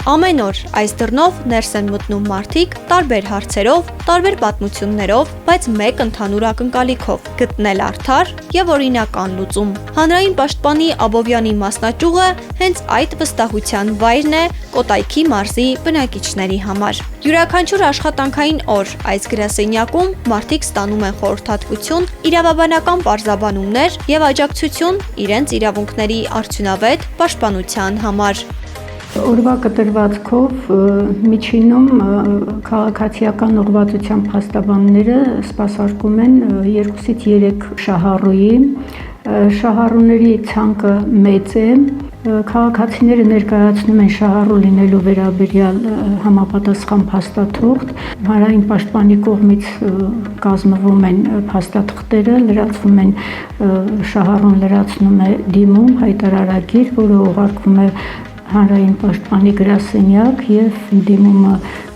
Ամեն օր այս դռնով ներս են մտնում մարդիկ տարբեր հարցերով, տարբեր պատմություններով, բայց մեկ ընդհանուր ակնկալիքով՝ գտնել արդար եւ օրինական լուծում։ Հանրային պաշտպանի Աբովյանի մասնաճյուղը հենց այդ վստահության վայրն է Կոտայքի մարզի բնակիչների համար։ Յուրաքանչյուր աշխատանքային օր այս գրասենյակում մարդիկ ստանում են խորհրդատվություն, իրավաբանական պարզաբանումներ եւ աջակցություն իրենց իրավունքների արդյունավետ պաշտպանության համար։ Օրվա կտրվածքով միջինում քաղաքացիական ուղղվածության փաստաբանները սպասարկում են 2-ից 3 շահառուի։ Շահառուների ցանկը մեծ է։ Քաղաքացիները ներկայացնում են շահառու լինելու վերաբերյալ համապատասխան փաստաթուղթ։ Հանրային պաշտպանի կողմից կազմվում են փաստաթղթերը, լրացվում են շահառուն լրացնում է դիմում հայտարարագիր, որը ուղարկվում է հանրային պաշտպանի գրասենյակ եւ դիմումը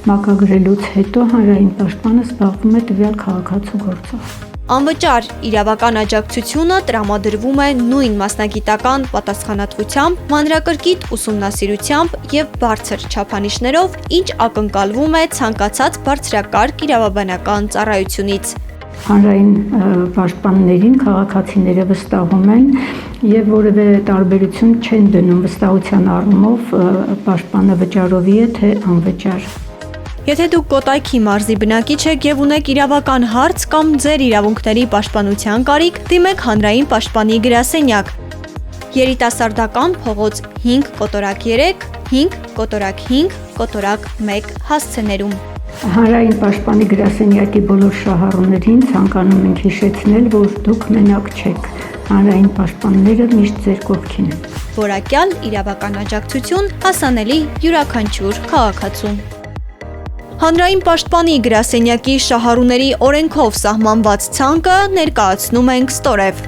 մակագրելուց հետո հանրային պաշտպանը զբաղվում է տվյալ քաղաքացու գործով։ Անվճար իրավական աջակցությունը տրամադրվում է նույն մասնագիտական պատասխանատվությամբ, մանրակրկիտ ուսումնասիրությամբ եւ բարձր չափանիշներով, ինչ ակնկալվում է ցանկացած բարձրակարգ իրավաբանական ծառայությունից։ Հանրային պաշտպաններին քաղաքացիները վստահում են եւ որևէ տարբերություն չեն դնում վստահության առումով պաշտպանը վճարովի է թե անվճար։ Եթե դուք Կոտայքի մարզի բնակիչ եք եւ ունեք իրավական հարց կամ ձեր իրավունքների պաշտպանության կարիք, դիմեք հանրային պաշտպանի գրասենյակ։ Երիտասարդական փողոց 5 կոտորակ 3, 5 կոտորակ 5, կոտորակ 1 հասցեներում։ Հանրային պաշտպանի գրասենյակի բոլոր շահառուներին ցանկանում ենք հիշեցնել, որ դուք մենակ չեք։ Հանրային պաշտպանները միշտ ձեր կողքին են։ Որակյալ իրավական աջակցություն հասանելի յուրաքանչյուր քաղաքացու։ Հանրային պաշտպանի գրասենյակի շահառուների օրենքով սահմանված ցանկը ներկայացնում ենք ստորև։